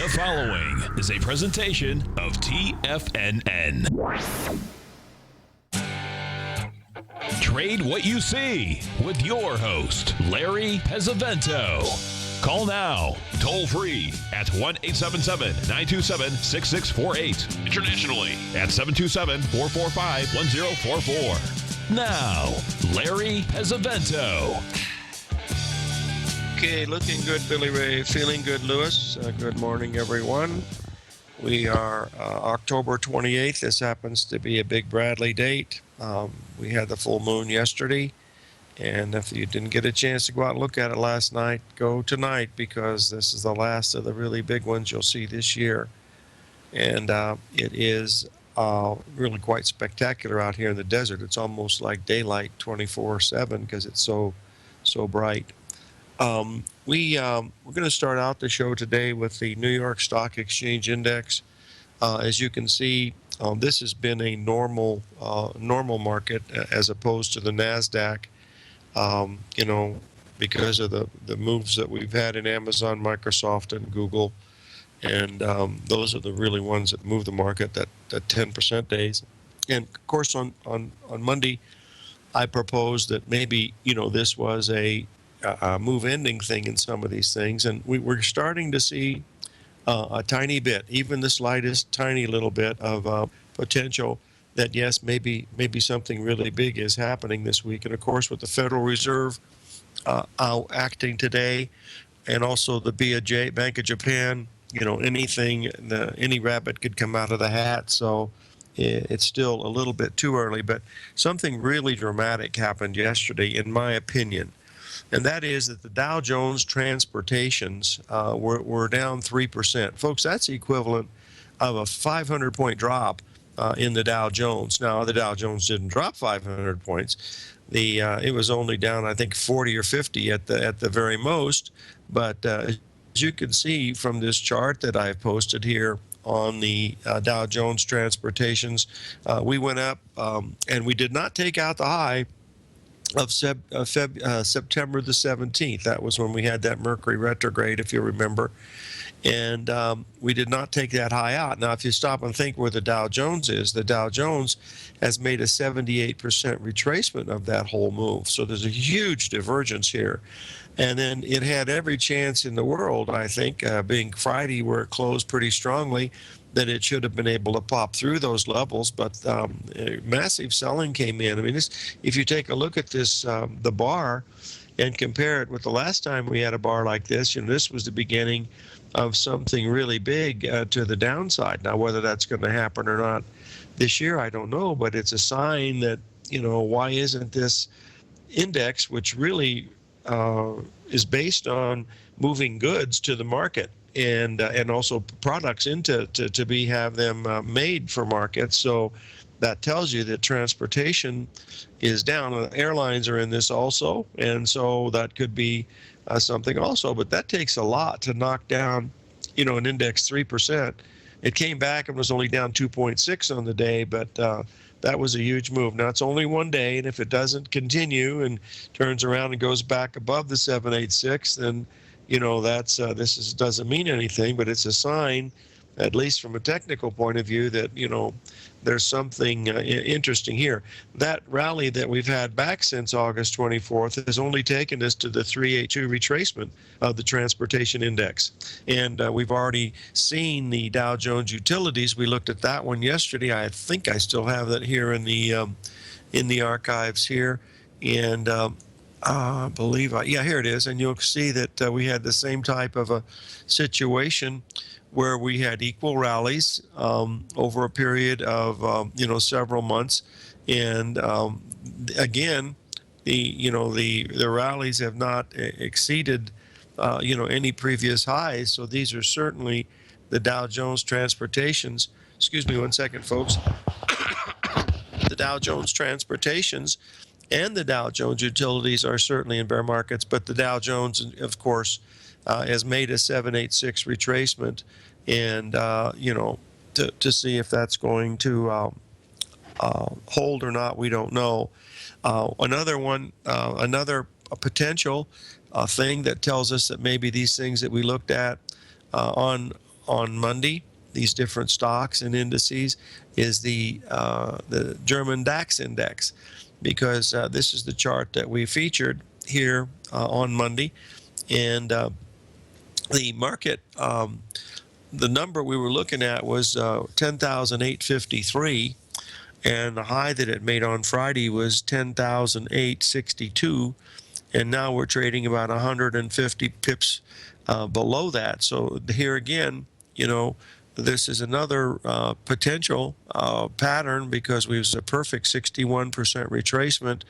The following is a presentation of TFNN. Trade what you see with your host, Larry Pesavento. Call now, toll free at 1-877-927-6648. Internationally at 727-445-1044. Now, Larry Pesavento. Okay, looking good, Billy Ray. Feeling good, Lewis. Good morning, everyone. We are October 28th. This happens to be a big Bradley date. We had the full moon yesterday, and if you didn't get a chance to go out and look at it last night, go tonight, because this is the last of the really big ones you'll see this year. And it is really quite spectacular out here in the desert. It's almost like daylight 24/7 because it's so bright. We're going to start out the show today with the New York Stock Exchange Index. As you can see, this has been a normal market as opposed to the NASDAQ, because of the moves that we've had in Amazon, Microsoft, and Google. And those are the really ones that move the market, that 10% days. And of course, on Monday, I proposed that maybe, this was a move ending thing in some of these things, and we're starting to see a tiny bit, even the slightest tiny little bit of potential that yes, maybe something really big is happening this week. And of course, with the Federal Reserve acting today, and also the BOJ, Bank of Japan, any rabbit could come out of the hat. So it's still a little bit too early, but something really dramatic happened yesterday, in my opinion. And that is that the Dow Jones Transportations were down 3%. Folks, that's the equivalent of a 500-point drop in the Dow Jones. Now, the Dow Jones didn't drop 500 points. It was only down, I think, 40 or 50 at the very most. But as you can see from this chart that I've posted here on the Dow Jones Transportations, we went up, and we did not take out the high of September the 17th. That was when we had that Mercury retrograde, if you remember. And we did not take that high out. Now, if you stop and think where the Dow Jones is, the Dow Jones has made a 78% retracement of that whole move. So there's a huge divergence here. And then it had every chance in the world, I think, being Friday where it closed pretty strongly, that it should have been able to pop through those levels, but massive selling came in. I mean, if you take a look at this, the bar, and compare it with the last time we had a bar like this, this was the beginning of something really big to the downside. Now, whether that's going to happen or not this year, I don't know, but it's a sign that, why isn't this index, which really is based on moving goods to the market, and also products have them made for markets. So that tells you that transportation is down. Airlines are in this also, and so that could be something also. But that takes a lot to knock down, an index 3%. It came back and was only down 2.6 on the day, but that was a huge move. Now, it's only one day, and if it doesn't continue and turns around and goes back above the 786, then doesn't mean anything, but it's a sign, at least from a technical point of view, that there's something interesting here. That rally that we've had back since August 24th has only taken us to the 382 retracement of the transportation index, and we've already seen the Dow Jones Utilities. We looked at that one yesterday. I think I still have that here in the archives here, and here it is. And you'll see that we had the same type of a situation where we had equal rallies over a period of several months, and again, the rallies have not exceeded any previous highs. So these are certainly the Dow Jones Transportations. Excuse me one second, folks. The Dow Jones Transportations and the Dow Jones Utilities are certainly in bear markets, but the Dow Jones, of course, has made a 786 retracement, and to see if that's going to hold or not, we don't know. Another potential thing that tells us that maybe these things that we looked at on on Monday, these different stocks and indices, is the German DAX index, because this is the chart that we featured here on Monday, and the market, the number we were looking at was 10,853, and the high that it made on Friday was 10,862, and now we're trading about 150 pips below that. So here again, this is another potential pattern, because we was a perfect 61% retracement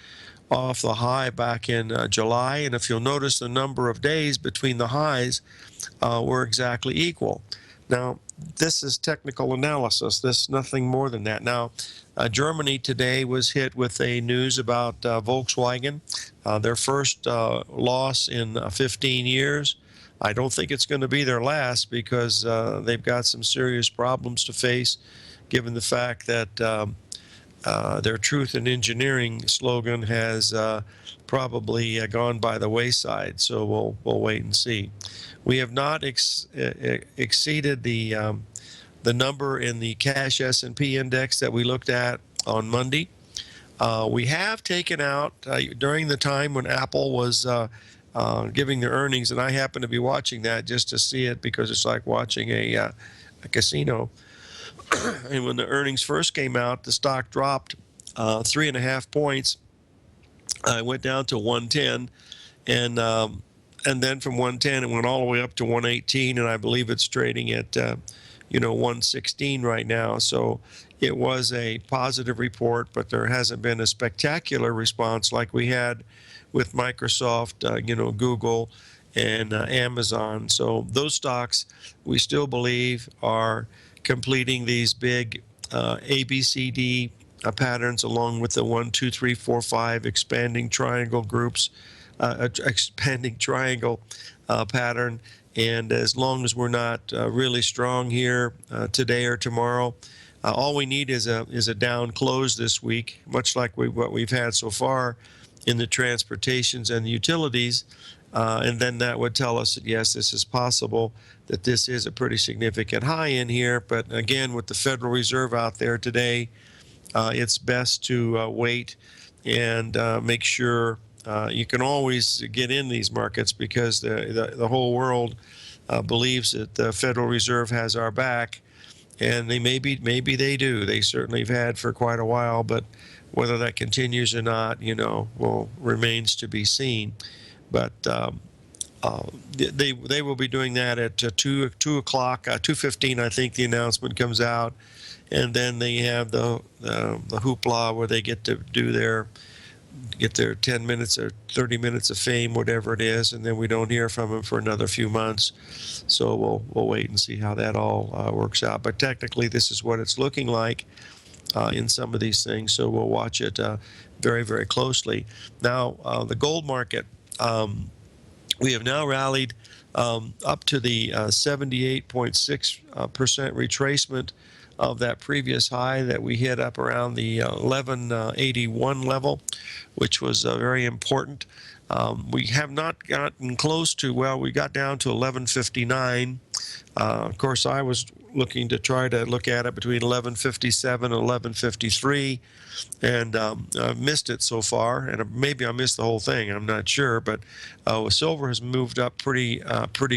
off the high back in July. And if you'll notice, the number of days between the highs were exactly equal. Now, this is technical analysis. This is nothing more than that. Now, Germany today was hit with a news about Volkswagen, their first loss in 15 years. I don't think it's going to be their last, because they've got some serious problems to face, given the fact that their truth in engineering slogan has probably gone by the wayside. So we'll wait and see. We have not exceeded the number in the cash S&P index that we looked at on Monday. We have taken out during the time when Apple was giving their earnings, and I happen to be watching that just to see it, because it's like watching a casino. And when the earnings first came out, the stock dropped 3.5 points. I went down to 110, and then from 110 it went all the way up to 118, and I believe it's trading at 116 right now. So it was a positive report, but there hasn't been a spectacular response like we had with Microsoft, Google, and Amazon. So those stocks, we still believe, are completing these big ABCD patterns, along with the 1, 2, 3, 4, 5 expanding triangle groups, expanding triangle pattern. And as long as we're not really strong here today or tomorrow, all we need is a down close this week, much like what we've had so far in the transportations and the utilities, and then that would tell us that yes, this is possible, that this is a pretty significant high in here. But again, with the Federal Reserve out there today, it's best to wait and make sure you can always get in these markets, because the whole world believes that the Federal Reserve has our back, and maybe they do. They certainly have had for quite a while, but whether that continues or not, remains to be seen. But they will be doing that at 2 o'clock, 2:15, I think the announcement comes out, and then they have the hoopla where they get to do get their 10 minutes or 30 minutes of fame, whatever it is, and then we don't hear from them for another few months. So we'll wait and see how that all works out. But technically, this is what it's looking like in some of these things. So we'll watch it very, very closely. Now, the gold market, we have now rallied up to the 78.6% retracement of that previous high that we hit up around the 1181 level, which was very important. We have not gotten close to, we got down to 1159. Of course, I was looking to try to look at it between 1157 and 1153, and I've missed it so far, and maybe I missed the whole thing, I'm not sure. But silver has moved up pretty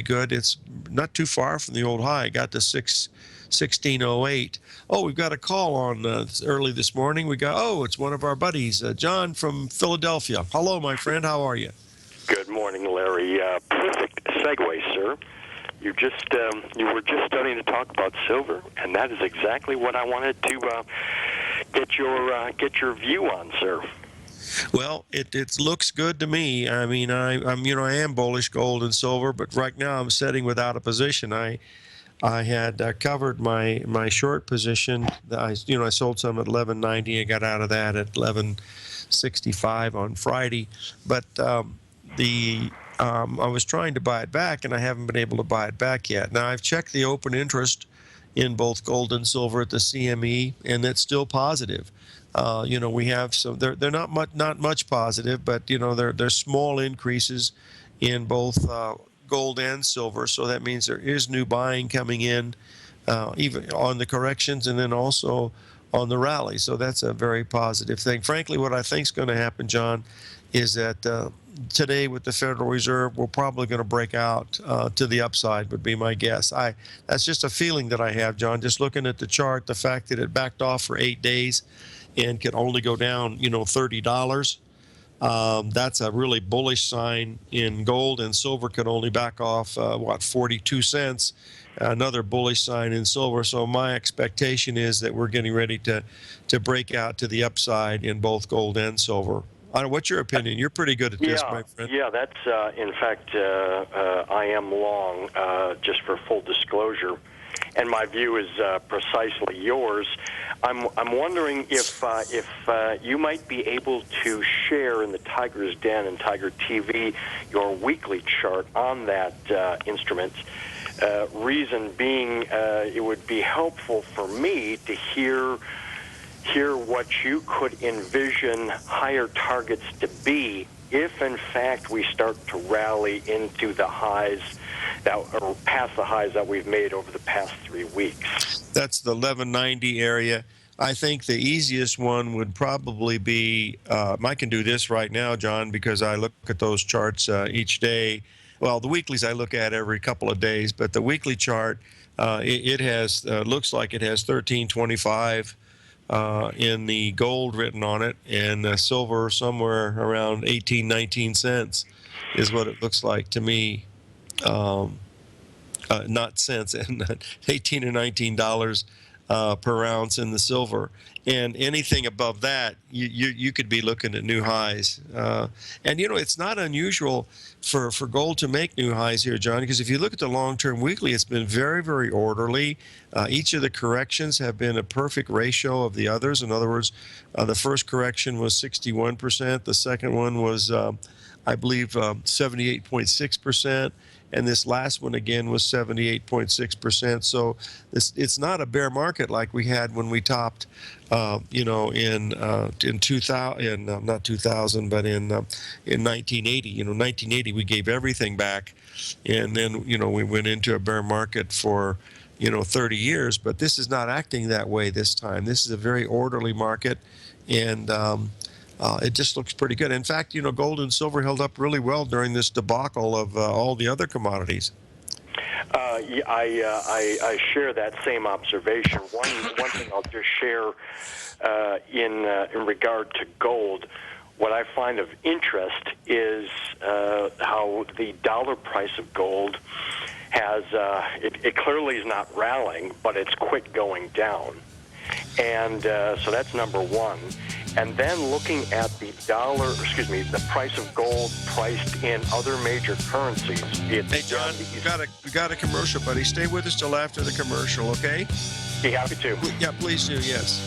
good. It's not too far from the old high. It got to 1608. Oh, we've got a call on early this morning. It's one of our buddies, John from Philadelphia. Hello, my friend. How are you? Good morning, Larry. Perfect segue, sir. You were just starting to talk about silver, and that is exactly what I wanted to get your view on, sir. Well, it looks good to me. I mean, I am bullish gold and silver, but right now I'm sitting without a position. I had covered my short position. I sold some at 1190. I got out of that at 1165 on Friday. But I was trying to buy it back, and I haven't been able to buy it back yet. Now, I've checked the open interest in both gold and silver at the CME, and it's still positive. We have some. They're not much positive, but they're small increases in both gold and silver, so that means there is new buying coming in, even on the corrections and then also on the rally. So that's a very positive thing. Frankly, what I think is going to happen, John, is that today with the Federal Reserve, we're probably going to break out to the upside, would be my guess. That's just a feeling that I have, John. Just looking at the chart, the fact that it backed off for 8 days and could only go down, $30. That's a really bullish sign in gold, and silver could only back off, 42 cents. Another bullish sign in silver. So my expectation is that we're getting ready to break out to the upside in both gold and silver. What's your opinion? You're pretty good at this, my friend. Yeah, that's, in fact, I am long, just for full disclosure. And my view is precisely yours. I'm wondering if you might be able to share in the Tiger's Den and Tiger TV your weekly chart on that instrument. Reason being, it would be helpful for me to hear what you could envision higher targets to be if, in fact, we start to rally into the highs or past the highs that we've made over the past 3 weeks. That's the 1190 area. I think the easiest one would probably be, I can do this right now, John, because I look at those charts each day. Well, the weeklies I look at every couple of days, but the weekly chart, it has looks like it has 1325 in the gold written on it, and silver somewhere around 18, 19 cents is what it looks like to me. Not cents, and $18 or $19 per ounce in the silver. And anything above that, you could be looking at new highs. And it's not unusual for gold to make new highs here, John, because if you look at the long-term weekly, it's been very, very orderly. Each of the corrections have been a perfect ratio of the others. In other words, the first correction was 61%. The second one was, I believe, 78.6%. And this last one again was 78.6%. So it's not a bear market like we had when we topped, in 2000, not 2000, but in 1980. 1980 we gave everything back, and then we went into a bear market for 30 years. But this is not acting that way this time. This is a very orderly market, and it just looks pretty good. In fact, gold and silver held up really well during this debacle of all the other commodities. I share that same observation. One thing I'll just share in regard to gold, what I find of interest is how the dollar price of gold has, it clearly is not rallying, but it's quick going down. And so that's number one. And then looking at the the price of gold priced in other major currencies. Hey, John, we got a commercial, buddy. Stay with us till after the commercial, okay? Be happy to. Yeah, please do, yes.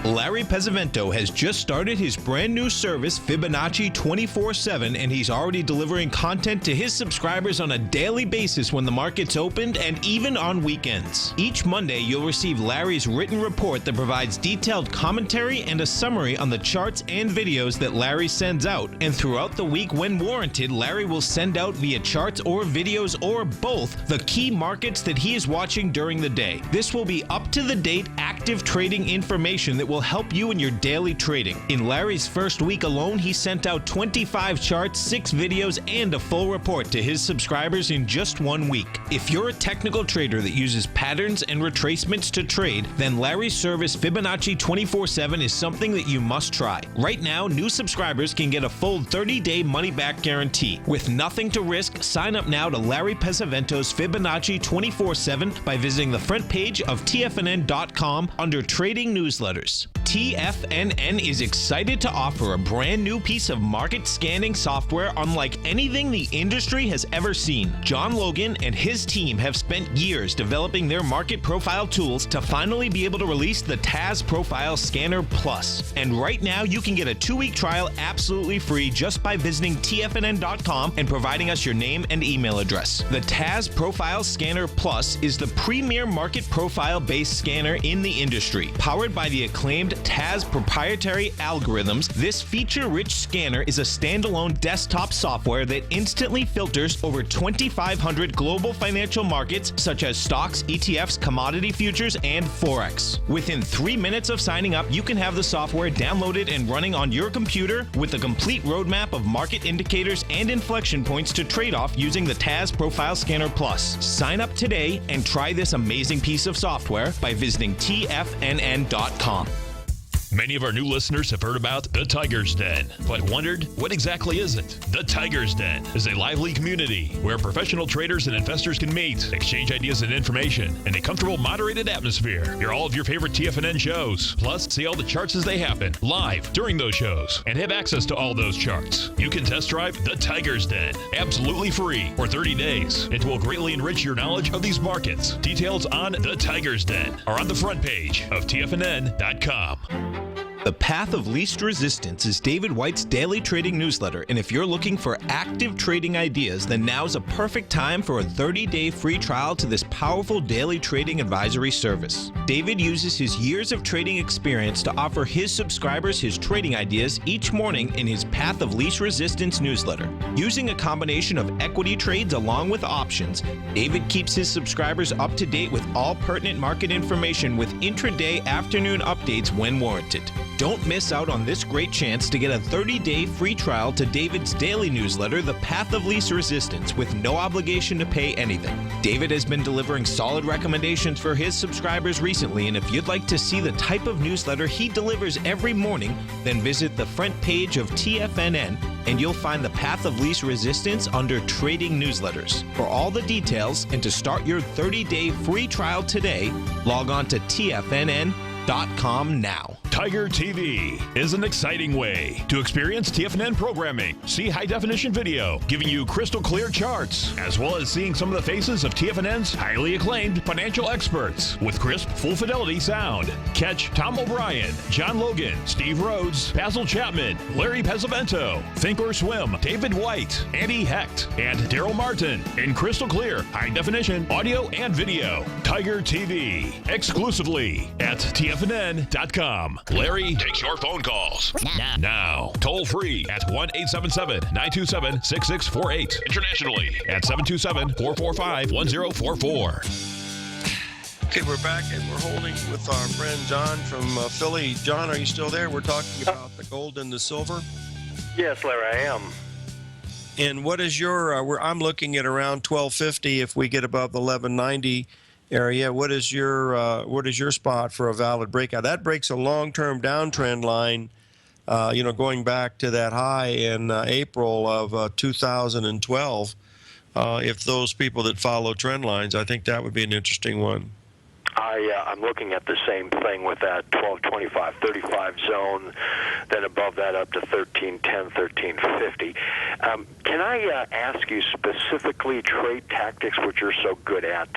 Larry Pesavento has just started his brand new service, Fibonacci 24/7, and he's already delivering content to his subscribers on a daily basis when the market's opened and even on weekends. Each Monday, you'll receive Larry's written report that provides detailed commentary and a summary on the charts and videos that Larry sends out. And throughout the week, when warranted, Larry will send out via charts or videos or both the key markets that he is watching during the day. This will be up-to-the-date, active trading information that will help you in your daily trading. In Larry's first week alone, he sent out 25 charts, 6 videos, and a full report to his subscribers in just 1 week. If you're a technical trader that uses patterns and retracements to trade, then Larry's service Fibonacci 24/7 is something that you must try. Right now, new subscribers can get a full 30-day money-back guarantee. With nothing to risk, sign up now to Larry Pesavento's Fibonacci 24/7 by visiting the front page of TFNN.com under Trading Newsletters. TFNN is excited to offer a brand new piece of market scanning software unlike anything the industry has ever seen. John Logan and his team have spent years developing their market profile tools to finally be able to release the TAS Profile Scanner Plus. And right now you can get a 2-week trial absolutely free just by visiting TFNN.com and providing us your name and email address. The TAS Profile Scanner Plus is the premier market profile-based scanner in the industry. Powered by the acclaimed TAS proprietary algorithms, this feature-rich scanner is a standalone desktop software that instantly filters over 2,500 global financial markets such as stocks, ETFs, commodity futures, and Forex. Within 3 minutes of signing up, you can have the software downloaded and running on your computer with a complete roadmap of market indicators and inflection points to trade off using the TAS Profile Scanner Plus. Sign up today and try this amazing piece of software by visiting TFNN.com. Many of our new listeners have heard about the Tiger's Den, but wondered, what exactly is it? The Tiger's Den is a lively community where professional traders and investors can meet, exchange ideas and information in a comfortable, moderated atmosphere. Hear all of your favorite TFNN shows, plus see all the charts as they happen, live during those shows, and have access to all those charts. You can test drive the Tiger's Den, absolutely free, for 30 days. It will greatly enrich your knowledge of these markets. Details on the Tiger's Den are on the front page of TFNN.com. The Path of Least Resistance is David White's daily trading newsletter, and if you're looking for active trading ideas, then now's a perfect time for a 30-day free trial to this powerful daily trading advisory service. David uses his years of trading experience to offer his subscribers his trading ideas each morning in his Path of Least Resistance newsletter. Using a combination of equity trades along with options, David keeps his subscribers up to date with all pertinent market information with intraday afternoon updates when warranted. Don't miss out on this great chance to get a 30-day free trial to David's daily newsletter, The Path of Least Resistance, with no obligation to pay anything. David has been delivering solid recommendations for his subscribers recently, and if you'd like to see the type of newsletter he delivers every morning, then visit the front page of TFNN and you'll find The Path of Least Resistance under Trading Newsletters. For all the details and to start your 30-day free trial today, log on to TFNN.com now. Tiger TV is an exciting way to experience TFNN programming. See high-definition video, giving you crystal clear charts, as well as seeing some of the faces of TFNN's highly acclaimed financial experts with crisp, full-fidelity sound. Catch Tom O'Brien, John Logan, Steve Rhodes, Basil Chapman, Larry Pesavento, Think or Swim, David White, Andy Hecht, and Daryl Martin in crystal clear, high-definition audio and video. Tiger TV, exclusively at TFNN.com. Larry takes your phone calls now. Toll free at 1-877-927-6648. Internationally at 727-445-1044. Okay, we're back and we're holding with our friend John from Philly. John, are you still there? We're talking about the gold and the silver. Yes, Larry, I am. And what is your? I'm looking at around 1250. If we get above the 1190 area, what is your spot for a valid breakout? That breaks a long-term downtrend line, going back to that high in April of 2012. If those people that follow trend lines, I think that would be an interesting one. I'm looking at the same thing with that 1225, 35 zone, then above that up to 1310, 1350. Can I ask you specifically trade tactics, which you're so good at,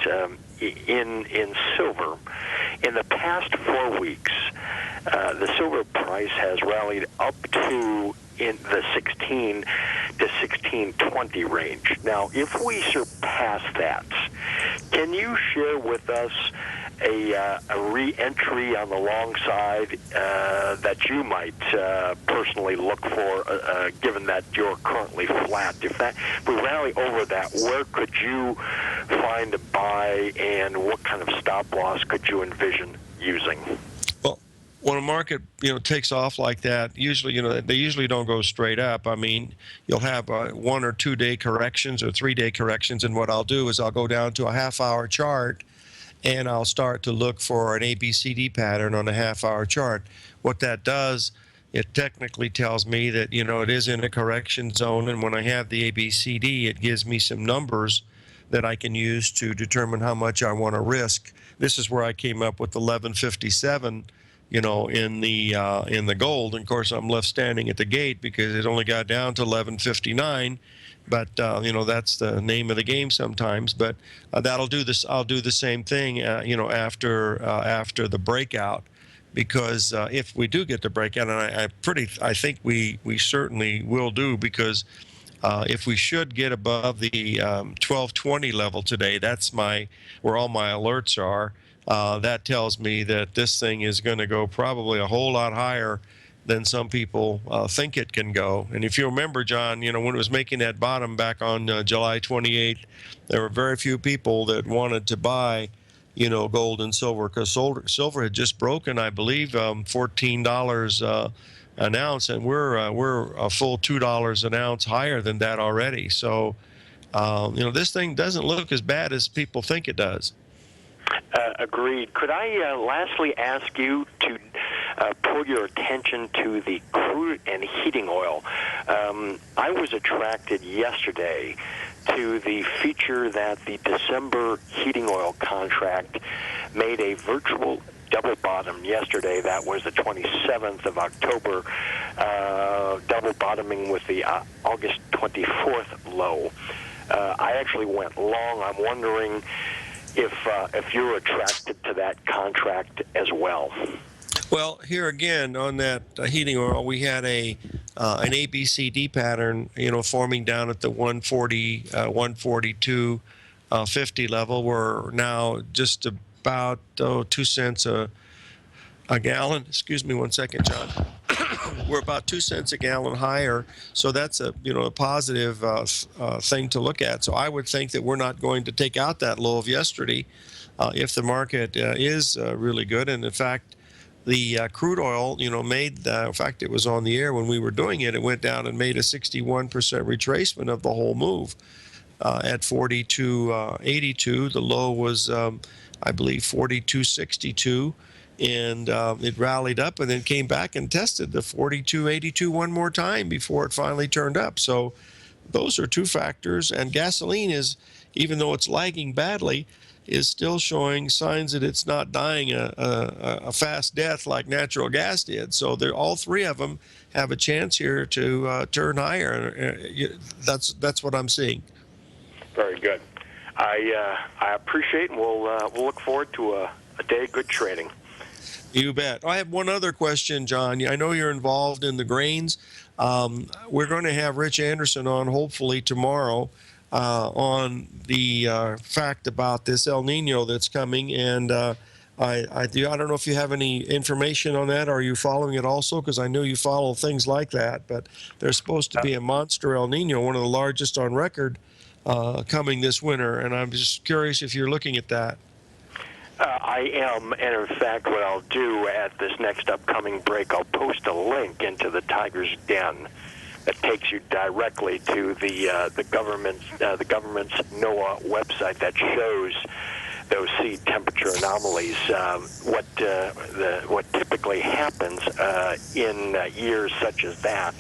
in silver? In the past 4 weeks, the silver price has rallied up to in the 16 to 1620 range. Now, if we surpass that, can you share with us a re-entry on the long side that you might personally look for, given that you're currently flat? If we rally over that, where could you find a buy, and what kind of stop loss could you envision using? Well, when a market takes off like that, usually they usually don't go straight up. I mean, you'll have 1 or 2 day corrections or 3 day corrections, and what I'll do is I'll go down to a half-hour chart and I'll start to look for an ABCD pattern on a half-hour chart. What that does, it technically tells me that it is in a correction zone, and when I have the ABCD, it gives me some numbers that I can use to determine how much I want to risk. This is where I came up with 1157 in the gold. And of course, I'm left standing at the gate because it only got down to 11.59. But that's the name of the game sometimes. But that'll do this. I'll do the same thing, after the breakout, because if we do get the breakout, and I think we certainly will do, because if we should get above the 1220 level today, that's where all my alerts are. That tells me that this thing is going to go probably a whole lot higher than some people think it can go. And if you remember, John, when it was making that bottom back on July 28th, there were very few people that wanted to buy, gold and silver, because silver had just broken, I believe, $14 an ounce, and we're a full $2 an ounce higher than that already. So, this thing doesn't look as bad as people think it does. Agreed. Could I lastly ask you to pull your attention to the crude and heating oil? I was attracted yesterday to the feature that the December heating oil contract made a virtual double bottom yesterday. That was the 27th of October, double bottoming with the August 24th low. I actually went long. I'm wondering if you're attracted to that contract as well. Well, here again on that heating oil, we had an ABCD pattern, forming down at the 140, 142.50 level. We're now just about 2 cents a gallon. Excuse me 1 second, John. We're about 2 cents a gallon higher, so that's a positive thing to look at. So I would think that we're not going to take out that low of yesterday if the market is really good. And in fact, the crude oil, made, in fact, it was on the air when we were doing it. It went down and made a 61% retracement of the whole move at 42.82. The low was, I believe, 42.62. And it rallied up and then came back and tested the 42.82 one more time before it finally turned up. So those are two factors. And gasoline is, even though it's lagging badly, is still showing signs that it's not dying a fast death like natural gas did. So all three of them have a chance here to turn higher. That's what I'm seeing. Very good. I appreciate, and we'll look forward to a day of good trading. You bet. I have one other question, John. I know you're involved in the grains. We're going to have Rich Anderson on hopefully tomorrow on the fact about this El Nino that's coming. And I don't know if you have any information on that. Are you following it also? Because I know you follow things like that. But there's supposed to be a monster El Nino, one of the largest on record, coming this winter. And I'm just curious if you're looking at that. I am, and in fact, what I'll do at this next upcoming break, I'll post a link into the Tiger's Den that takes you directly to the government's NOAA website that shows those sea temperature anomalies. What typically happens in years such as that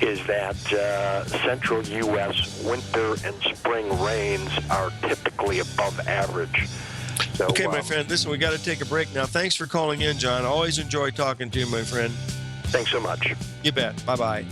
is that central U.S. winter and spring rains are typically above average. So, okay, my friend, listen, we got to take a break now. Thanks for calling in, John. Always enjoy talking to you, my friend. Thanks so much. You bet. Bye-bye.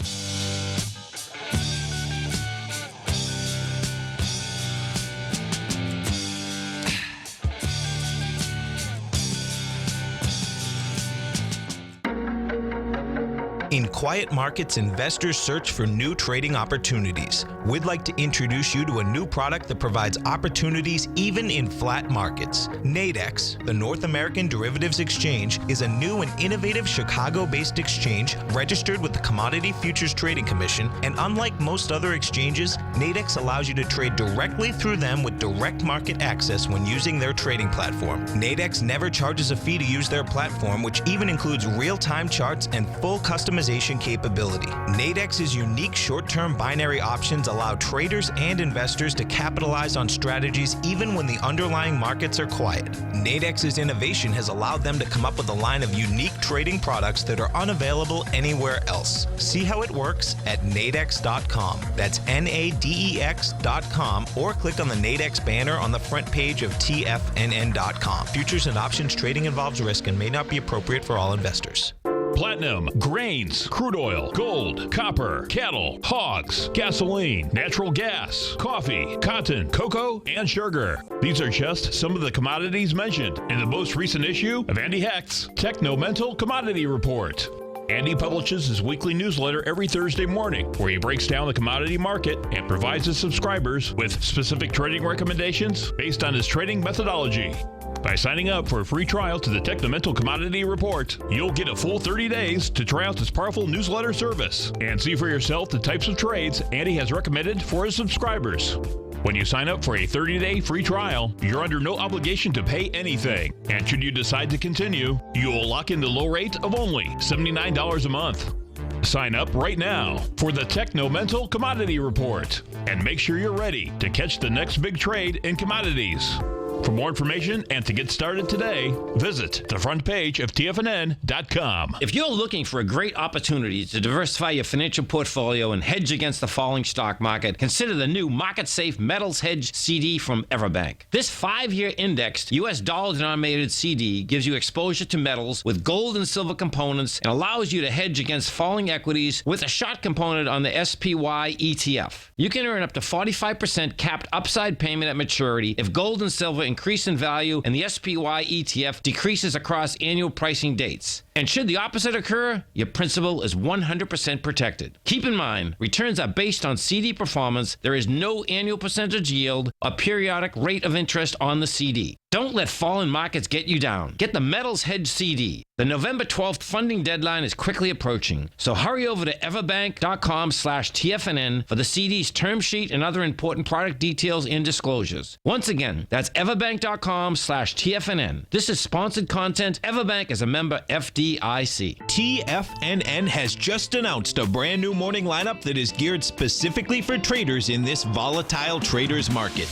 In quiet markets, investors search for new trading opportunities. We'd like to introduce you to a new product that provides opportunities even in flat markets. Nadex, the North American Derivatives Exchange, is a new and innovative Chicago-based exchange registered with the Commodity Futures Trading Commission, and unlike most other exchanges, Nadex allows you to trade directly through them with direct market access when using their trading platform. Nadex never charges a fee to use their platform, which even includes real-time charts and full customization optimization capability. Nadex's unique short-term binary options allow traders and investors to capitalize on strategies even when the underlying markets are quiet. Nadex's innovation has allowed them to come up with a line of unique trading products that are unavailable anywhere else. See how it works at nadex.com. That's NADEX.com, or click on the Nadex banner on the front page of TFNN.com. Futures and options trading involves risk and may not be appropriate for all investors. Platinum, grains, crude oil, gold, copper, cattle, hogs, gasoline, natural gas, coffee, cotton, cocoa, and sugar. These are just some of the commodities mentioned in the most recent issue of Andy Hecht's Technomental Commodity Report. Andy publishes his weekly newsletter every Thursday morning, where he breaks down the commodity market and provides his subscribers with specific trading recommendations based on his trading methodology. By signing up for a free trial to the Technomental Commodity Report, you'll get a full 30 days to try out this powerful newsletter service and see for yourself the types of trades Andy has recommended for his subscribers. When you sign up for a 30-day free trial, you're under no obligation to pay anything. And should you decide to continue, you will lock in the low rate of only $79 a month. Sign up right now for the Technomental Commodity Report and make sure you're ready to catch the next big trade in commodities. For more information and to get started today, visit the front page of TFNN.com. If you're looking for a great opportunity to diversify your financial portfolio and hedge against the falling stock market, consider the new market-safe Metals Hedge CD from Everbank. This 5-year indexed U.S. dollar-denominated CD gives you exposure to metals with gold and silver components and allows you to hedge against falling equities with a short component on the SPY ETF. You can earn up to 45% capped upside payment at maturity if gold and silver increase in value and the SPY ETF decreases across annual pricing dates. And should the opposite occur, your principal is 100% protected. Keep in mind, returns are based on CD performance. There is no annual percentage yield or periodic rate of interest on the CD. Don't let falling markets get you down. Get the Metals Hedge CD. The November 12th funding deadline is quickly approaching, so hurry over to everbank.com/TFNN for the CD's term sheet and other important product details and disclosures. Once again, that's everbank.com/TFNN. This is sponsored content. Everbank is a member FDIC. TFNN has just announced a brand new morning lineup that is geared specifically for traders in this volatile traders market.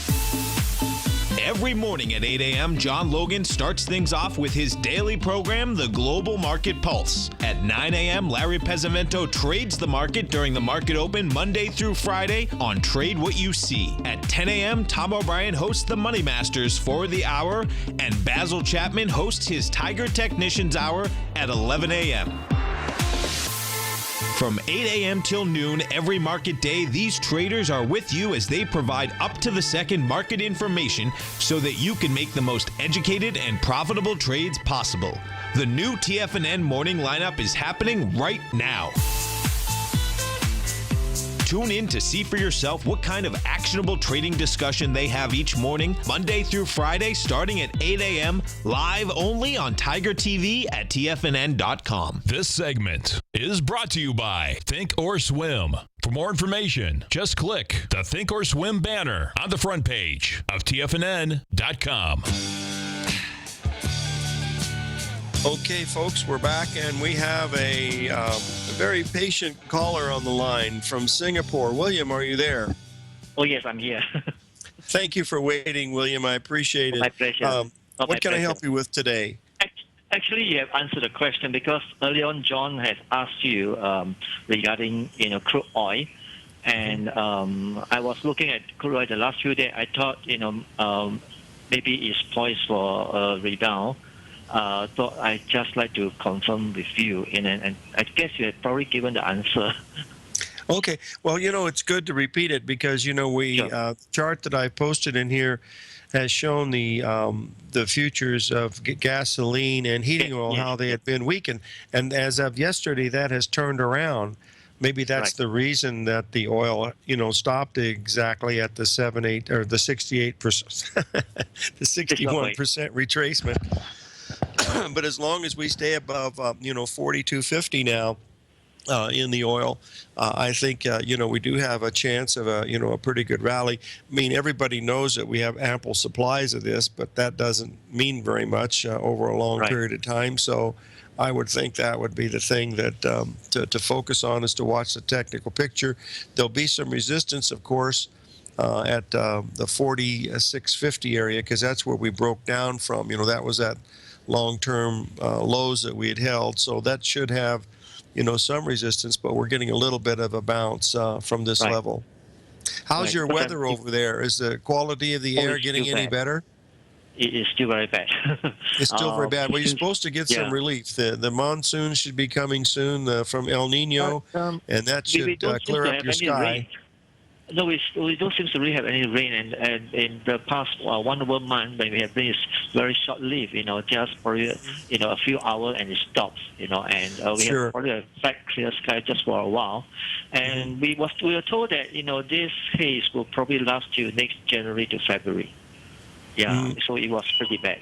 Every morning at 8 a.m., John Logan starts things off with his daily program, The Global Market Pulse. At 9 a.m., Larry Pesavento trades the market during the market open Monday through Friday on Trade What You See. At 10 a.m., Tom O'Brien hosts the Money Masters for the hour, and Basil Chapman hosts his Tiger Technicians Hour at 11 a.m. From 8 a.m. till noon every market day, these traders are with you as they provide up-to-the-second market information so that you can make the most educated and profitable trades possible. The new TFNN morning lineup is happening right now. Tune in to see for yourself what kind of actionable trading discussion they have each morning, Monday through Friday, starting at 8 a.m., live only on Tiger TV at TFNN.com. This segment is brought to you by Think or Swim. For more information, just click the Think or Swim banner on the front page of TFNN.com. Okay, folks, we're back, and we have a very patient caller on the line from Singapore. William, are you there? Oh, yes, I'm here. Thank you for waiting, William. I appreciate it. My pleasure. What can I help you with today? Actually, you have answered the question because earlier on, John has asked you regarding crude oil, and I was looking at crude oil the last few days. I thought maybe it's poised for a rebound. So I just like to confirm with you, and I guess you have probably given the answer. Okay. Well, it's good to repeat it because the chart that I posted in here has shown the futures of gasoline and heating oil, how they had been weakened, and as of yesterday, that has turned around. Maybe that's the reason that the oil, stopped exactly at the 68% or the 68%, the 61% retracement. But as long as we stay above, 42.50 now in the oil, I think, we do have a chance of a pretty good rally. I mean, everybody knows that we have ample supplies of this, but that doesn't mean very much over a long period of time. So I would think that would be the thing that to focus on, is to watch the technical picture. There'll be some resistance, of course, at the 4650 area, because that's where we broke down from. That was that long-term lows that we had held. So that should have, some resistance, but we're getting a little bit of a bounce from this level. How's your weather over there? Is the quality of the air getting any better? It is still very bad. It's still very bad. Well, you're supposed to get some relief. The monsoon should be coming soon from El Nino, and that should clear up your sky. Rain. No, we don't seem to really have any rain, and in the past 1 month when we have rain, it's very short-lived, just for a few hours and it stops, and we have probably a flat clear sky just for a while, and we were told that this haze will probably last till next January to February. Yeah, so it was pretty bad.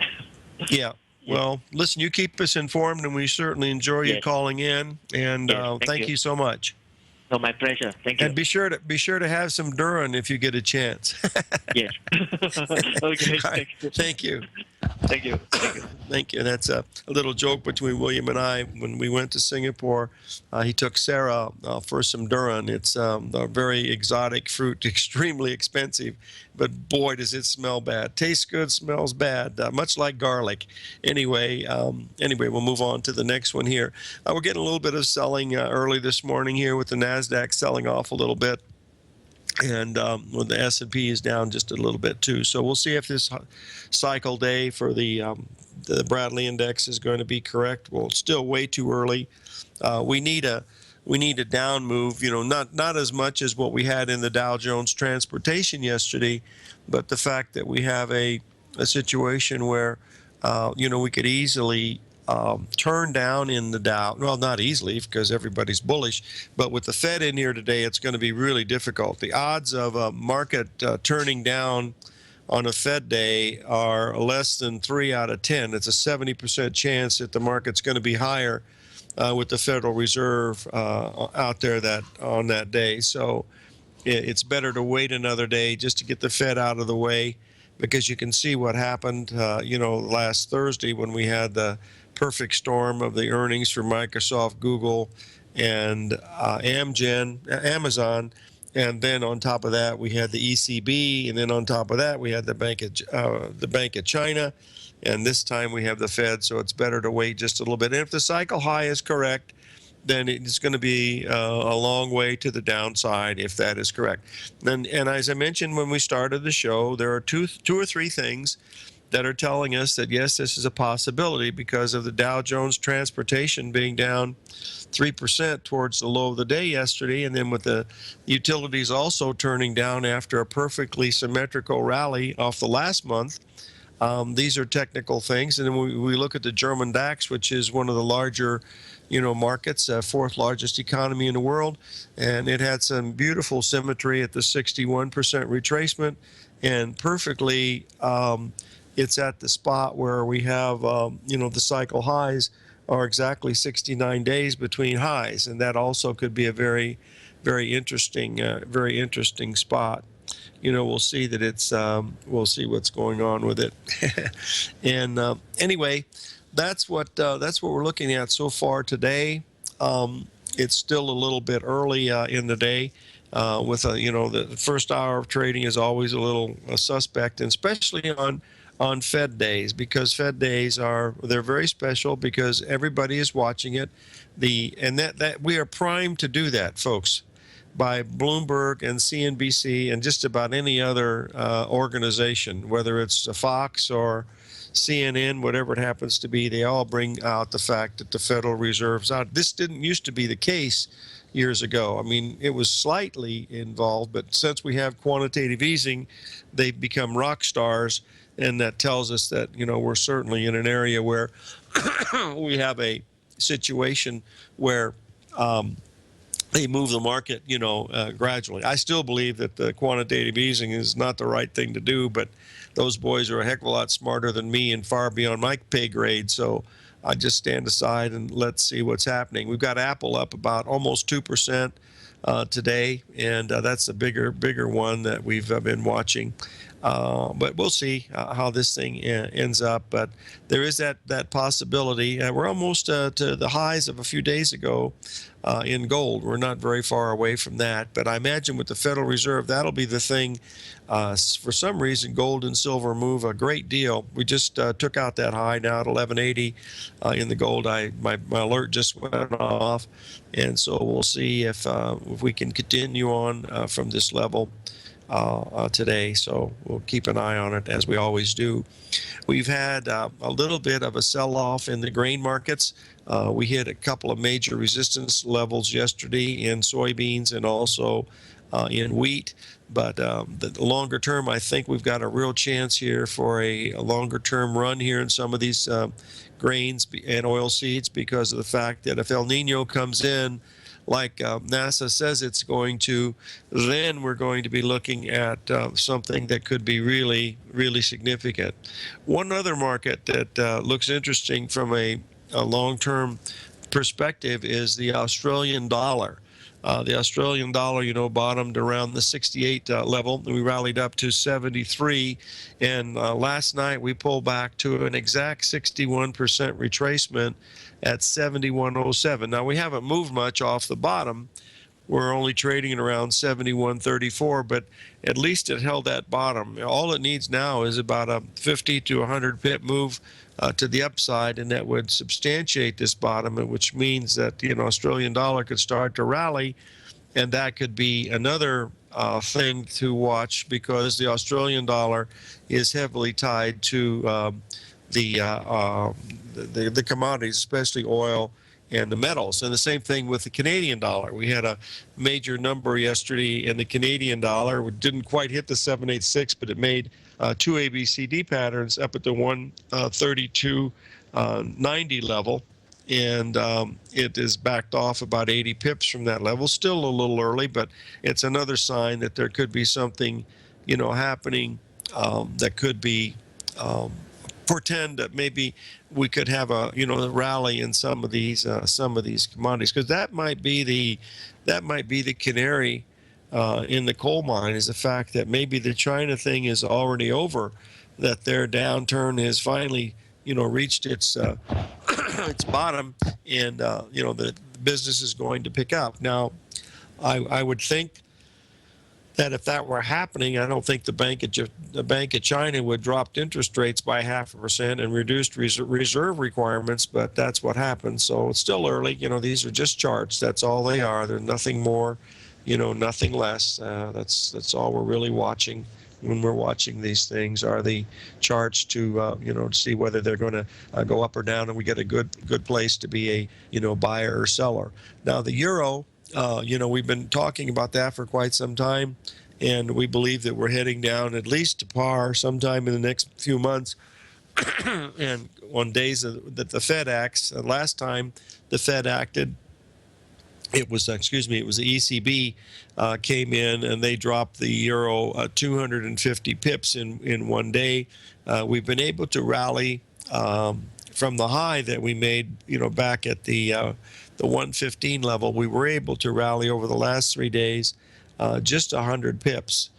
Yeah. Well, listen, you keep us informed, and we certainly enjoy you calling in. And thank you so much. No, my pleasure. Thank you. And be sure to have some Duran if you get a chance. Yes. Okay. Right. Thank you. Thank you. Thank you. Thank you. That's a little joke between William and I. When we went to Singapore, he took Sarah for some Duran. It's a very exotic fruit, extremely expensive, but boy, does it smell bad. Tastes good, smells bad, much like garlic. Anyway, we'll move on to the next one here. We're getting a little bit of selling early this morning here, with the NASDAQ selling off a little bit. And when the S&P is down just a little bit too. So we'll see if this cycle day for the Bradley index is going to be correct. Well, it's still way too early. We need a down move, not as much as what we had in the Dow Jones Transportation yesterday, but the fact that we have a situation where we could easily turn down in the Dow. Well, not easily, because everybody's bullish, but with the Fed in here today, it's going to be really difficult. The odds of a market turning down on a Fed day are less than 3 out of 10. It's a 70% chance that the market's going to be higher with the Federal Reserve out there on that day. So it's better to wait another day just to get the Fed out of the way, because you can see what happened, last Thursday when we had the perfect storm of the earnings for Microsoft, Google, and Amazon. And then on top of that, we had the ECB, and then on top of that, we had the Bank of China, and this time we have the Fed. So it's better to wait just a little bit. And if the cycle high is correct, then it's going to be a long way to the downside if that is correct. And as I mentioned when we started the show, there are two or three things that are telling us that, yes, this is a possibility, because of the Dow Jones Transportation being down 3% towards the low of the day yesterday, and then with the utilities also turning down after a perfectly symmetrical rally off the last month. These are technical things. And then we look at the German DAX, which is one of the larger markets, fourth largest economy in the world, and it had some beautiful symmetry at the 61% retracement, and perfectly it's at the spot where we have, the cycle highs are exactly 69 days between highs, and that also could be a very, very interesting spot. We'll see that it's, we'll see what's going on with it. And anyway, that's what we're looking at so far today. It's still a little bit early in the day. With the first hour of trading is always a little suspect, and especially on Fed days, because Fed days they're very special because everybody is watching it. And that we are primed to do that, folks, by Bloomberg and CNBC and just about any other organization, whether it's Fox or CNN, whatever it happens to be. They all bring out the fact that the Federal Reserve's out. This didn't used to be the case years ago. I mean, it was slightly involved, but since we have quantitative easing, they've become rock stars, and that tells us that, we're certainly in an area where we have a situation where they move the market, gradually. I still believe that the quantitative easing is not the right thing to do, but those boys are a heck of a lot smarter than me and far beyond my pay grade. So I just stand aside and let's see what's happening. We've got Apple up about almost 2% today, and that's a bigger one that we've been watching. But we'll see how this thing ends up. But there is that possibility. We're almost to the highs of a few days ago in gold. We're not very far away from that. But I imagine with the Federal Reserve, that'll be the thing. For some reason, gold and silver move a great deal. We just took out that high now at 1180 in the gold. My alert just went off, and so we'll see if we can continue on from this level today. So we'll keep an eye on it, as we always do. We've had a little bit of a sell-off in the grain markets. We hit a couple of major resistance levels yesterday in soybeans and also in wheat. But the longer term, I think we've got a real chance here for a longer term run here in some of these grains and oil seeds, because of the fact that if El Nino comes in like NASA says it's going to, then we're going to be looking at something that could be really, really significant. One other market that looks interesting from a long-term perspective is the Australian dollar. The Australian dollar, bottomed around the 68 level. We rallied up to 73, and last night we pulled back to an exact 61% retracement at 71.07. Now, we haven't moved much off the bottom. We're only trading at around 71.34, but at least it held that bottom. All it needs now is about a 50 to 100 pip move to the upside, and that would substantiate this bottom, which means that the Australian dollar could start to rally, and that could be another thing to watch, because the Australian dollar is heavily tied to the commodities, especially oil and the metals. And the same thing with the Canadian dollar. We had a major number yesterday in the Canadian dollar. We didn't quite hit the 786, but it made two ABCD patterns up at the 132.90 level. And it is backed off about 80 pips from that level. Still a little early, but it's another sign that there could be something, happening that could be portend that maybe we could have a rally in some of these commodities, because that might be the canary in the coal mine, is the fact that maybe the China thing is already over, that their downturn has finally reached its its bottom, and the business is going to pick up. Now, I would think that if that were happening, I don't think the Bank of China would drop interest rates by 0.5% and reduced reserve requirements, but that's what happened. So it's still early. These are just charts. That's all they are. They're nothing more, nothing less. That's all we're really watching when we're watching these things, are the charts to see whether they're going to go up or down, and we get a good place to be a buyer or seller. Now the euro. We've been talking about that for quite some time, and we believe that we're heading down at least to par sometime in the next few months. And on days that the Fed acts, last time the Fed acted, it was the ECB came in and they dropped the euro 250 pips in one day. We've been able to rally from the high that we made, back at the 115 level. We were able to rally over the last 3 days just 100 pips,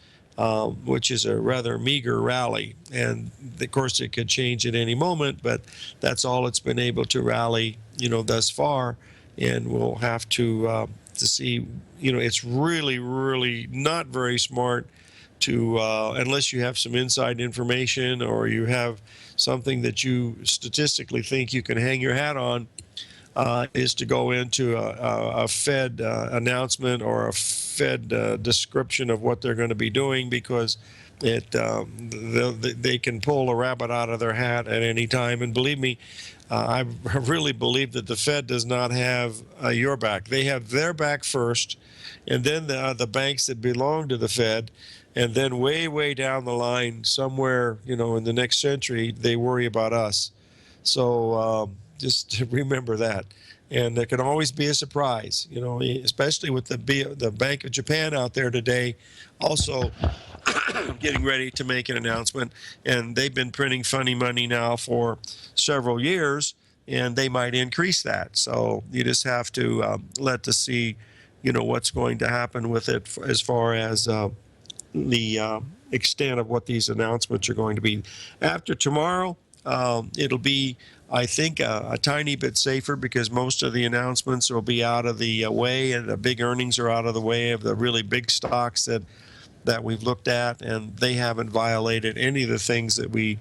which is a rather meager rally. And of course, it could change at any moment, but that's all it's been able to rally, thus far. And we'll have to see. It's really, really not very smart to, unless you have some inside information or you have something that you statistically think you can hang your hat on, is to go into a Fed announcement or a Fed description of what they're going to be doing, because they can pull a rabbit out of their hat at any time. And believe me, I really believe that the Fed does not have your back. They have their back first, and then the banks that belong to the Fed, and then way, way down the line, somewhere in the next century, they worry about us. So just remember that. And there can always be a surprise, especially with the Bank of Japan out there today, also getting ready to make an announcement. And they've been printing funny money now for several years, and they might increase that. So you just have to let to see, what's going to happen with it as far as the extent of what these announcements are going to be. After tomorrow, it'll be, I think, a tiny bit safer because most of the announcements will be out of the way, and the big earnings are out of the way of the really big stocks that we've looked at, and they haven't violated any of the things that we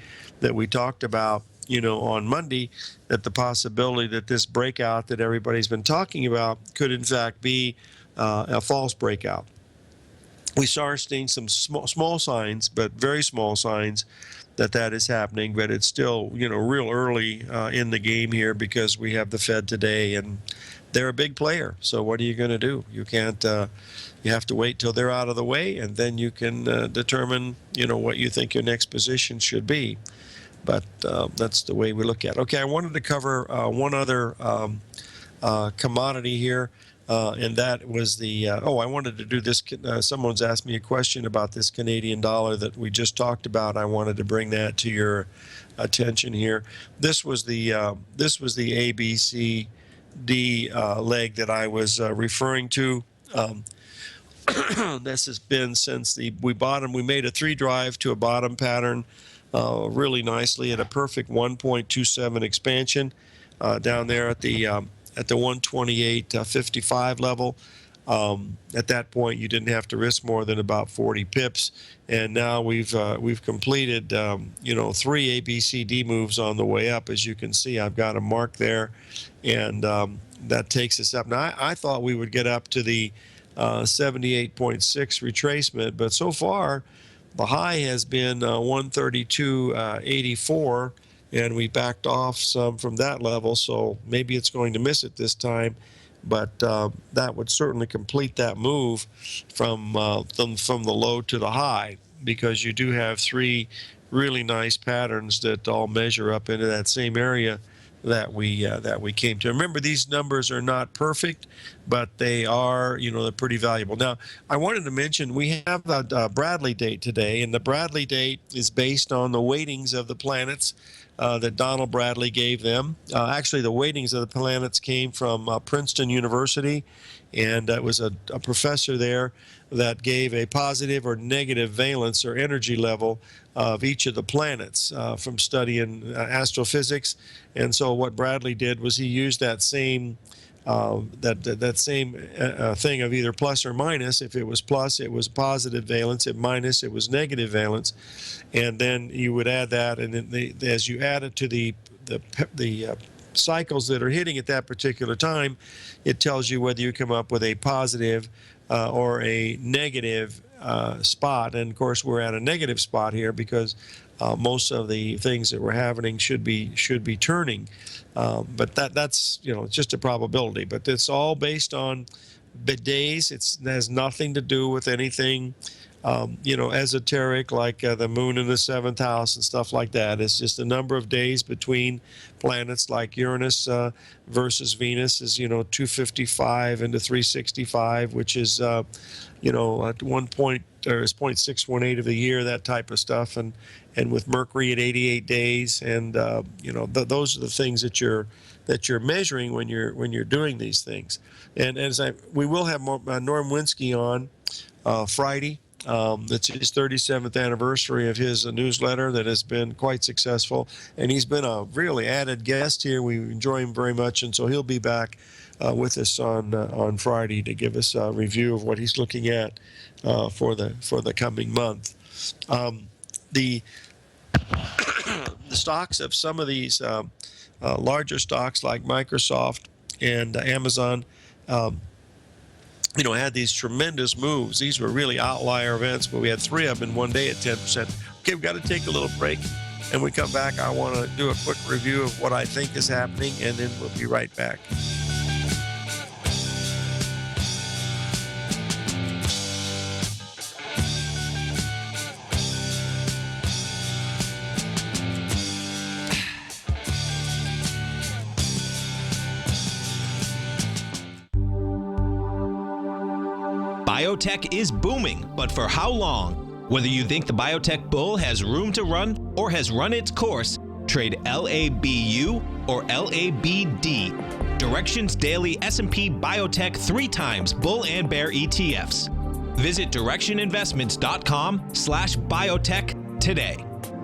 talked about, on Monday, that the possibility that this breakout that everybody's been talking about could in fact be a false breakout. We start seeing some small signs, but very small signs that is happening, but it's still, real early in the game here because we have the Fed today, and they're a big player. So what are you going to do? You can't. You have to wait till they're out of the way, and then you can determine, what you think your next position should be. But that's the way we look at it. Okay, I wanted to cover one other commodity here. And that was the, I wanted to do this. Someone's asked me a question about this Canadian dollar that we just talked about. I wanted to bring that to your attention here. This was the ABCD leg that I was referring to. This has been since we made a 3 drive to a bottom pattern really nicely at a perfect 1.27 expansion down there at the 128.55 level. At that point, you didn't have to risk more than about 40 pips, and now we've completed 3 ABCD moves on the way up. As you can see, I've got a mark there, and that takes us up. Now I thought we would get up to the 78.6 retracement, but so far the high has been 132.84. And we backed off some from that level, so maybe it's going to miss it this time. But that would certainly complete that move from the low to the high, because you do have 3 really nice patterns that all measure up into that same area that we came to. Remember, these numbers are not perfect, but they are, they're pretty valuable. Now, I wanted to mention we have a Bradley date today, and the Bradley date is based on the weightings of the planets that Donald Bradley gave them. Actually, the weightings of the planets came from Princeton University, and it was a professor there that gave a positive or negative valence or energy level of each of the planets from studying astrophysics. And so what Bradley did was he used that same thing of either plus or minus. If it was plus, it was positive valence. If minus, it was negative valence. And then you would add that, and then as you add it to the cycles that are hitting at that particular time, it tells you whether you come up with a positive or a negative spot. And of course, we're at a negative spot here because most of the things that were happening should be turning. But that's it's just a probability. But it's all based on days. It has nothing to do with anything esoteric like the moon in the 7th house and stuff like that. It's just the number of days between planets, like Uranus versus Venus is 255 into 365, which is at 1 point or is 0.618 of the year, that type of stuff, and with Mercury at 88 days, and those are the things that you're measuring when you're doing these things. And we will have Norm Winsky on Friday. It's his 37th anniversary of his newsletter that has been quite successful, and he's been a really added guest here. We enjoy him very much, and so he'll be back with us on Friday to give us a review of what he's looking at for the coming month. The stocks of some of these larger stocks like Microsoft and Amazon had these tremendous moves. These were really outlier events, but we had 3 of them in one day at 10%. Okay, we've got to take a little break. And when we come back, I want to do a quick review of what I think is happening, and then we'll be right back. Biotech is booming, but for how long? Whether you think the biotech bull has room to run or has run its course, trade LABU or LABD. Directions Daily S&P Biotech 3 times bull and bear ETFs. Visit directioninvestments.com/biotech today.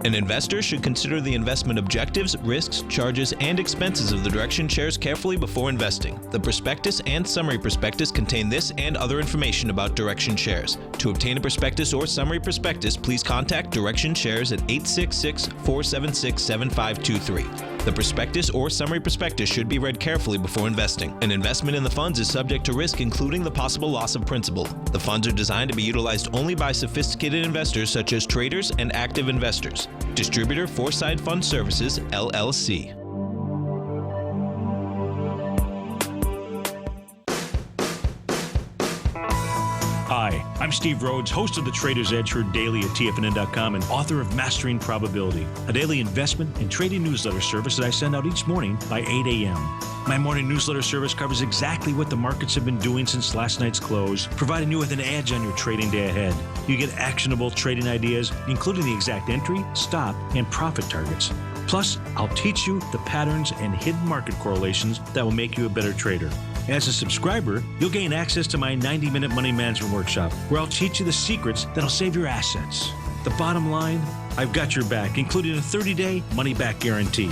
An investor should consider the investment objectives, risks, charges, and expenses of the Direction shares carefully before investing. The prospectus and summary prospectus contain this and other information about Direction shares. To obtain a prospectus or summary prospectus, please contact Direction shares at 866-476-7523. The prospectus or summary prospectus should be read carefully before investing. An investment in the funds is subject to risk, including the possible loss of principal. The funds are designed to be utilized only by sophisticated investors such as traders and active investors. Distributor Foreside Fund Services, LLC. Hi, I'm Steve Rhodes, host of the Trader's Edge, heard daily at TFNN.com and author of Mastering Probability, a daily investment and trading newsletter service that I send out each morning by 8 a.m. My morning newsletter service covers exactly what the markets have been doing since last night's close, providing you with an edge on your trading day ahead. You get actionable trading ideas, including the exact entry, stop, and profit targets. Plus, I'll teach you the patterns and hidden market correlations that will make you a better trader. As a subscriber, you'll gain access to my 90-minute money management workshop, where I'll teach you the secrets that'll save your assets. The bottom line, I've got your back, including a 30-day money-back guarantee.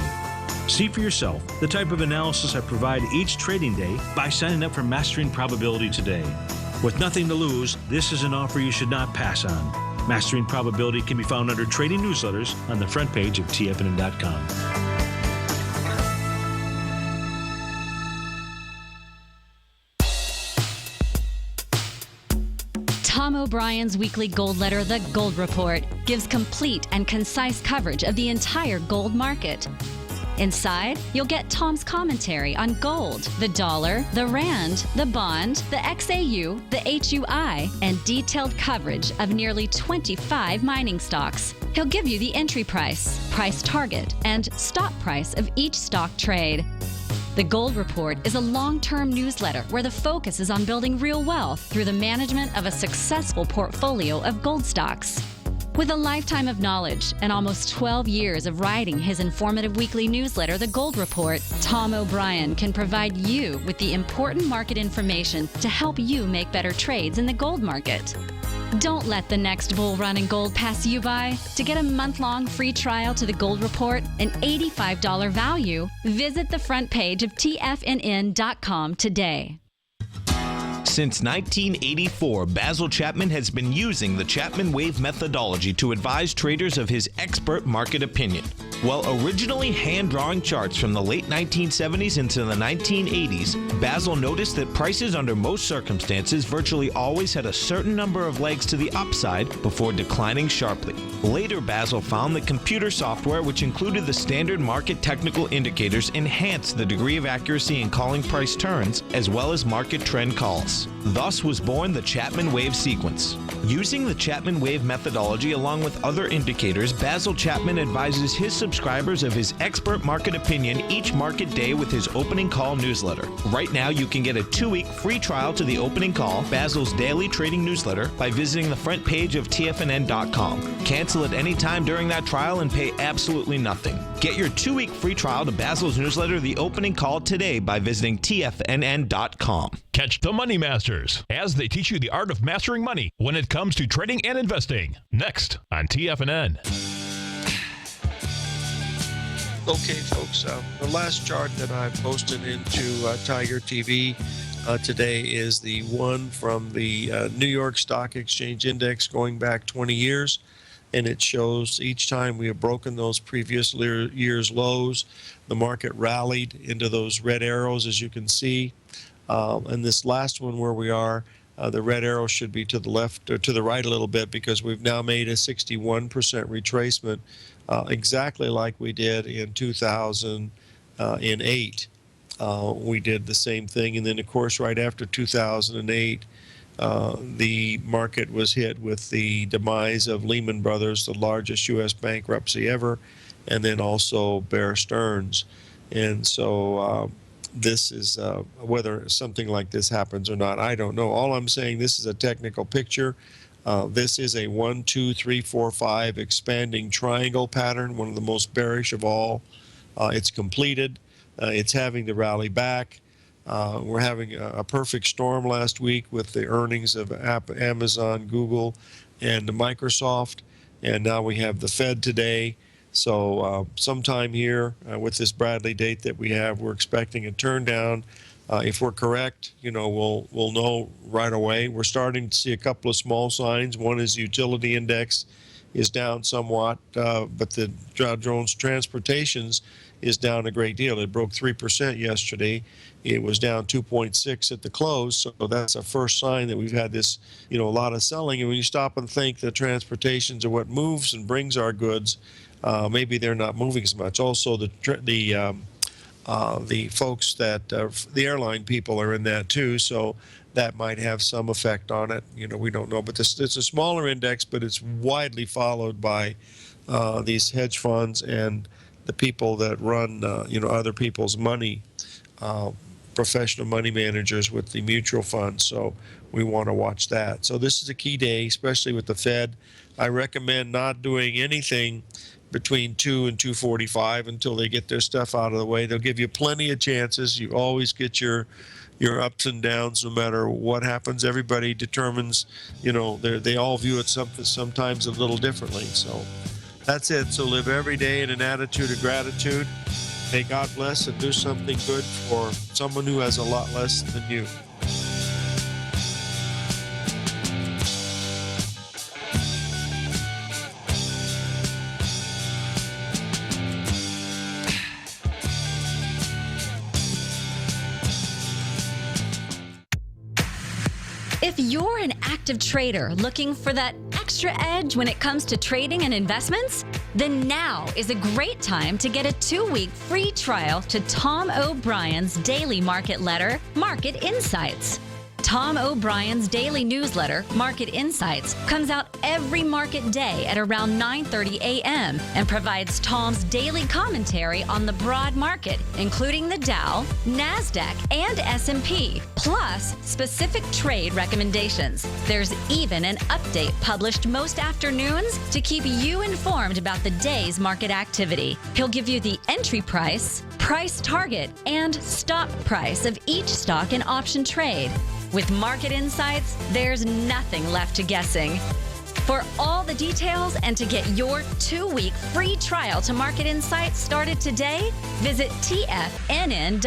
See for yourself the type of analysis I provide each trading day by signing up for Mastering Probability today. With nothing to lose, this is an offer you should not pass on. Mastering Probability can be found under Trading Newsletters on the front page of TFNN.com. Tom O'Brien's weekly gold letter, The Gold Report, gives complete and concise coverage of the entire gold market. Inside, you'll get Tom's commentary on gold, the dollar, the rand, the bond, the XAU, the HUI, and detailed coverage of nearly 25 mining stocks. He'll give you the entry price, price target, and stop price of each stock trade. The Gold Report is a long-term newsletter where the focus is on building real wealth through the management of a successful portfolio of gold stocks. With a lifetime of knowledge and almost 12 years of writing his informative weekly newsletter, The Gold Report, Tom O'Brien can provide you with the important market information to help you make better trades in the gold market. Don't let the next bull run in gold pass you by. To get a month-long free trial to The Gold Report, an $85 value, visit the front page of TFNN.com today. Since 1984, Basil Chapman has been using the Chapman Wave methodology to advise traders of his expert market opinion. While originally hand-drawing charts from the late 1970s into the 1980s, Basil noticed that prices under most circumstances virtually always had a certain number of legs to the upside before declining sharply. Later, Basil found that computer software, which included the standard market technical indicators, enhanced the degree of accuracy in calling price turns, as well as market trend calls. Thus was born the Chapman Wave sequence. Using the Chapman Wave methodology along with other indicators, Basil Chapman advises his subscribers of his expert market opinion each market day with his opening call newsletter. Right now, you can get a 2-week free trial to the opening call, Basil's daily trading newsletter, by visiting the front page of TFNN.com. Cancel at any time during that trial and pay absolutely nothing. Get your 2-week free trial to Basil's newsletter, The Opening Call, today by visiting TFNN.com. Catch the Money Masters as they teach you the art of mastering money when it comes to trading and investing. Next on TFNN. Okay, folks, the last chart that I posted into Tiger TV today is the one from the New York Stock Exchange Index going back 20 years. And it shows each time we have broken those previous year's lows, the market rallied into those red arrows, as you can see. And this last one where we are, the red arrow should be to the left or to the right a little bit, because we've now made a 61% retracement, exactly like we did in 2008. We did the same thing. And then, of course, right after 2008, the market was hit with the demise of Lehman Brothers, the largest U.S. bankruptcy ever, and then also Bear Stearns. And so this is whether something like this happens or not, I don't know. All I'm saying, this is a technical picture. This is a 1, 2, 3, 4, 5 expanding triangle pattern, one of the most bearish of all. It's completed. It's having to rally back. We're having a perfect storm last week with the earnings of Amazon, Google, and Microsoft, and now we have the Fed today. So sometime here with this Bradley date that we have, we're expecting a turn down. If we're correct, we'll know right away. We're starting to see a couple of small signs. One is the utility index is down somewhat, but the Dow Jones Transportations is down a great deal. It broke 3% yesterday. It was down 2.6 at the close, so that's a first sign that we've had this, a lot of selling. And when you stop and think the transportations are what moves and brings our goods, maybe they're not moving as much. Also, the folks that the airline people are in that too, so that might have some effect on it. We don't know, but it's a smaller index, but it's widely followed by these hedge funds and the people that run, other people's money, professional money managers with the mutual funds. So we want to watch that. So this is a key day, especially with the Fed. I recommend not doing anything between 2 and 2:45 until they get their stuff out of the way. They'll give you plenty of chances. You always get your ups and downs no matter what happens. Everybody determines, they all view it sometimes a little differently. So that's it. So live every day in an attitude of gratitude. May God bless and do something good for someone who has a lot less than you. If you're an active trader looking for that extra edge when it comes to trading and investments, then now is a great time to get a 2-week free trial to Tom O'Brien's daily market letter, Market Insights. Tom O'Brien's daily newsletter, Market Insights, comes out every market day at around 9:30 a.m. and provides Tom's daily commentary on the broad market, including the Dow, NASDAQ, and S&P, plus specific trade recommendations. There's even an update published most afternoons to keep you informed about the day's market activity. He'll give you the entry price, price target, and stop price of each stock and option trade. With Market Insights, there's nothing left to guessing. For all the details and to get your 2-week free trial to Market Insights started today, visit TFNN.com.